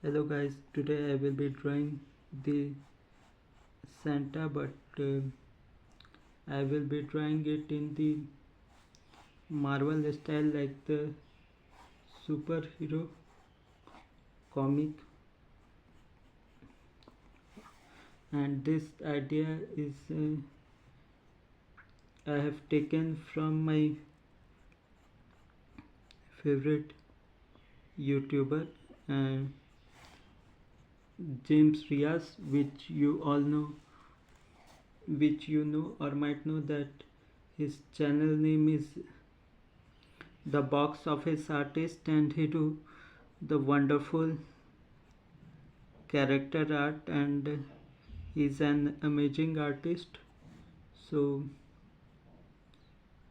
Hello guys, today I will be drawing the Santa, but I will be drawing it in the Marvel style, like the superhero comic. And this idea is I have taken from my favorite YouTuber, uh, James Rias, which you know or might know that his channel name is the Box Office Artist, and he do the wonderful character art, and he's an amazing artist. So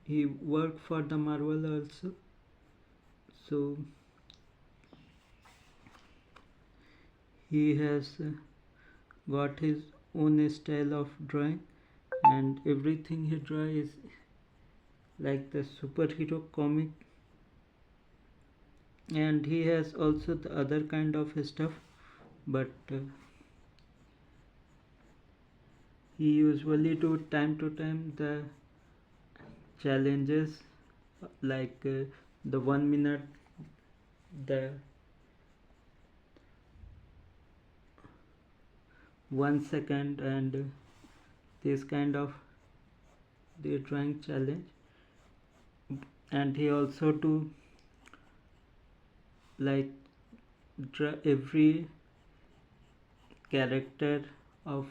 he worked for the Marvel also. So he has got his own style of drawing, and everything he draw is like the superhero comic. And he has also the other kind of stuff, but he usually do time to time the challenges, like the 1 minute, the 1 second, and this kind of the drawing challenge. And he also do like draw every character of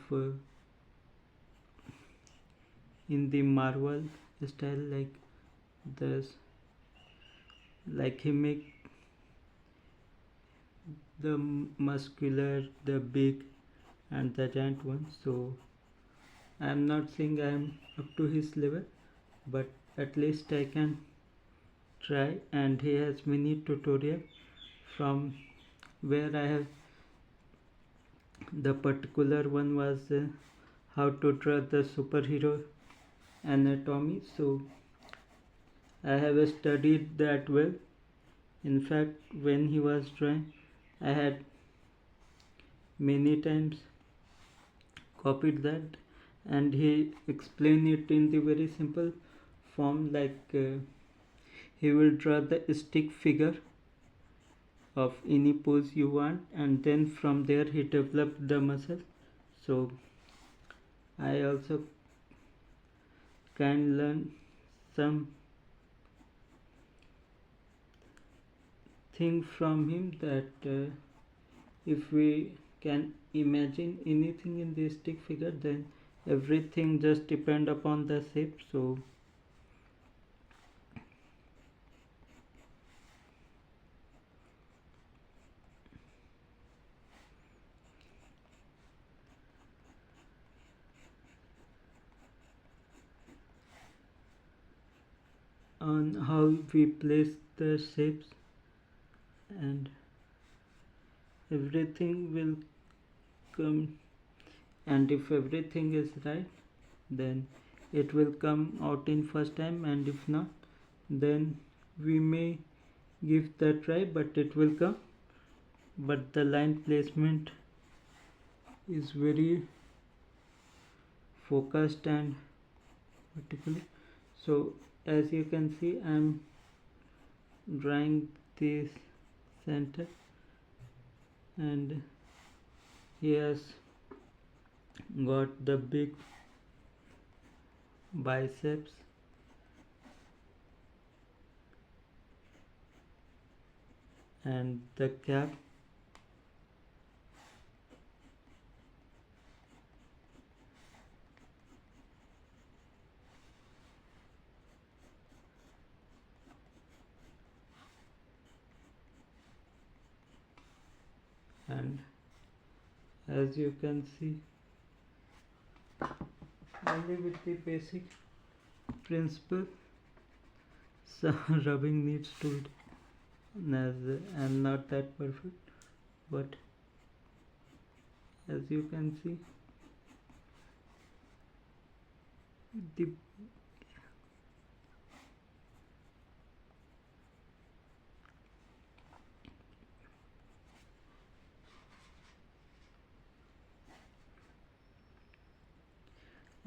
in the Marvel style, like this, like he make the muscular, the big, and the giant one. So I'm not saying I'm up to his level, but at least I can try. And he has many tutorial from where I have the particular one was how to draw the superhero anatomy. So I have studied that well. In fact, when he was drawing, I had many times copied that, and he explained it in the very simple form, like he will draw the stick figure of any pose you want, and then from there he developed the muscle. So I also can learn some thing from him, that if we can imagine anything in the stick figure, then everything just depend upon the shape. So on how we place the shapes, and everything will come, and if everything is right, then it will come out in first time, and if not, then we may give the try, but it will come. But the line placement is very focused and particular. So as you can see, I'm drawing this center, and he has got the big biceps, and the cap, and as you can see, only with the basic principle, some rubbing needs to be done, as I'm not that perfect. But as you can see, the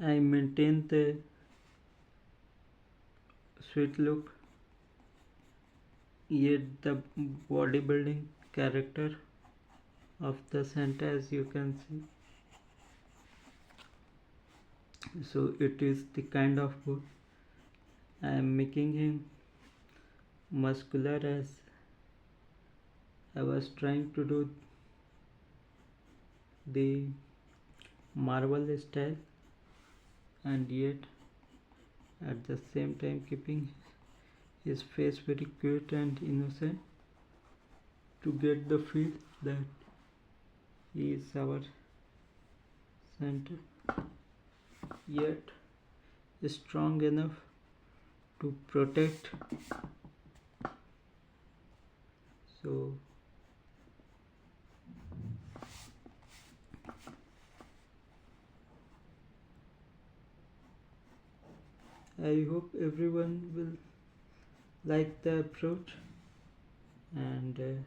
I maintain the sweet look, yet the bodybuilding character of the Santa, as you can see. So it is the kind of boat. I am making him muscular, as I was trying to do the Marvel style, and yet at the same time keeping his face very cute and innocent, to get the feel that he is our Santa, yet strong enough to protect. So I hope everyone will like the approach, and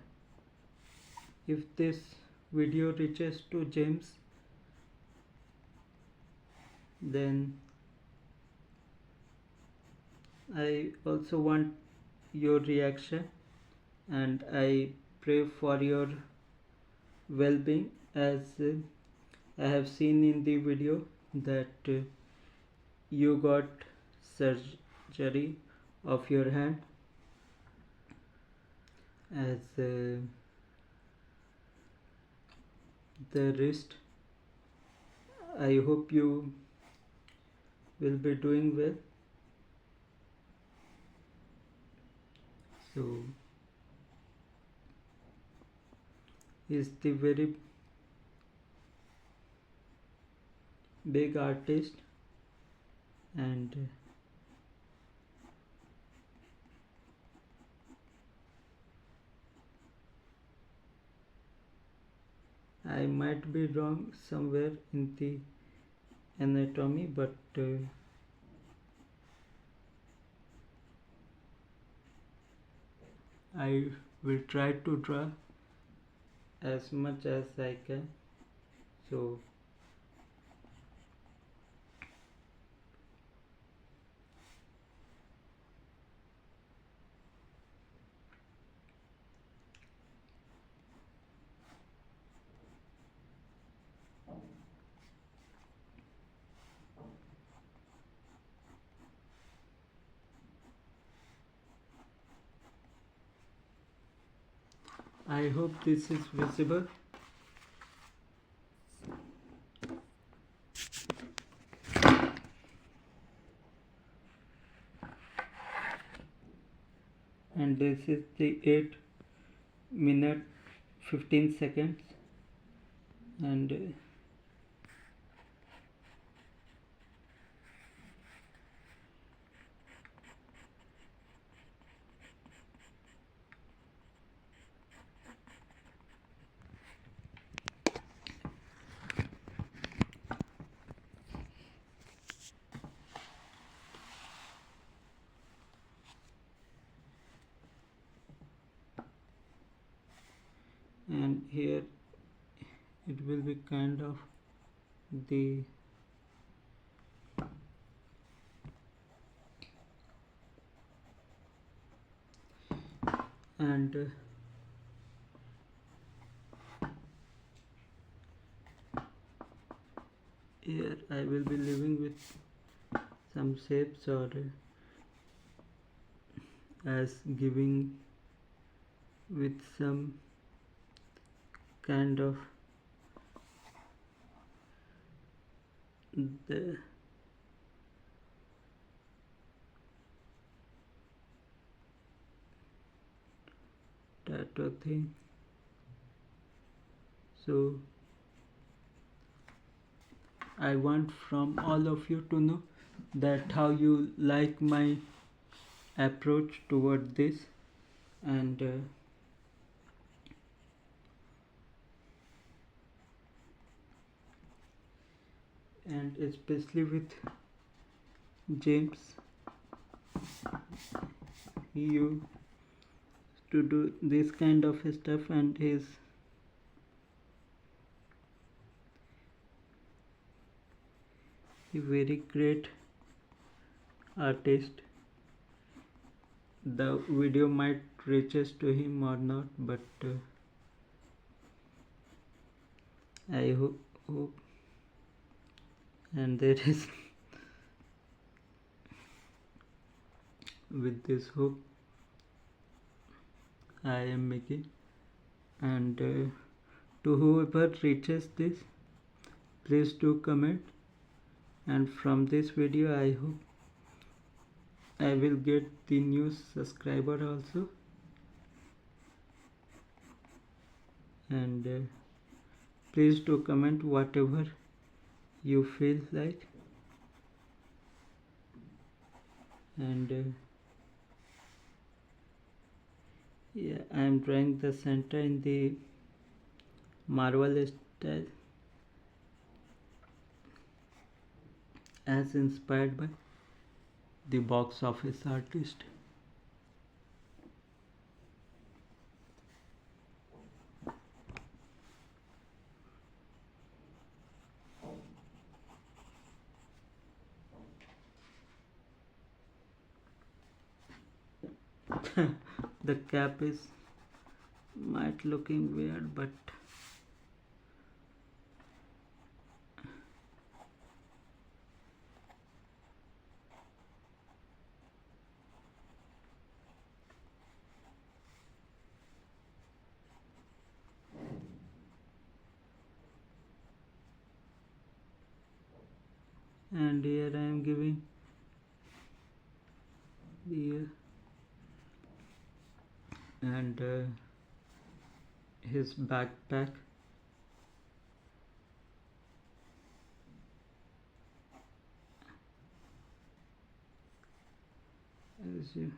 if this video reaches to James, then I also want your reaction, and I pray for your well-being, as I have seen in the video that you got surgery of your hand, as the wrist. I hope you will be doing well. So is the very big artist, and I might be wrong somewhere in the anatomy, but I will try to draw as much as I can. So I hope this is visible. And this is the 8 minute 15 seconds, and here it will be kind of the and here I will be living with some shapes, or as giving with some kind of the tattoo thing. So I want from all of you to know that how you like my approach toward this, and especially with James, he used to do this kind of stuff, and his a very great artist. The video might reaches to him or not, but I hope, and there is with this hope I am making, and to whoever reaches this, please do comment, and from this video I hope I will get the new subscriber also, and please do comment whatever you feel like, and yeah, I am drawing the center in the Marvel style as inspired by the box office artist. The cap is might looking weird, but and here I am giving the and his backpack. As you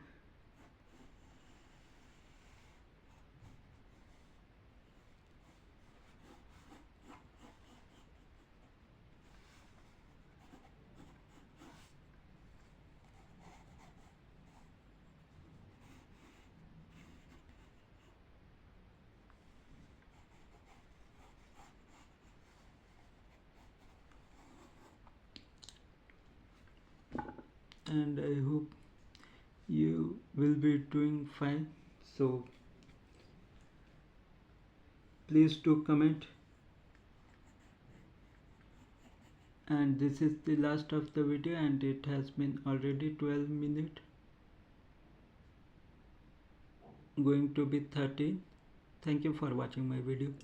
and I hope you will be doing fine. So please do comment, and this is the last of the video, and it has been already 12 minutes, going to be 13. Thank you for watching my video.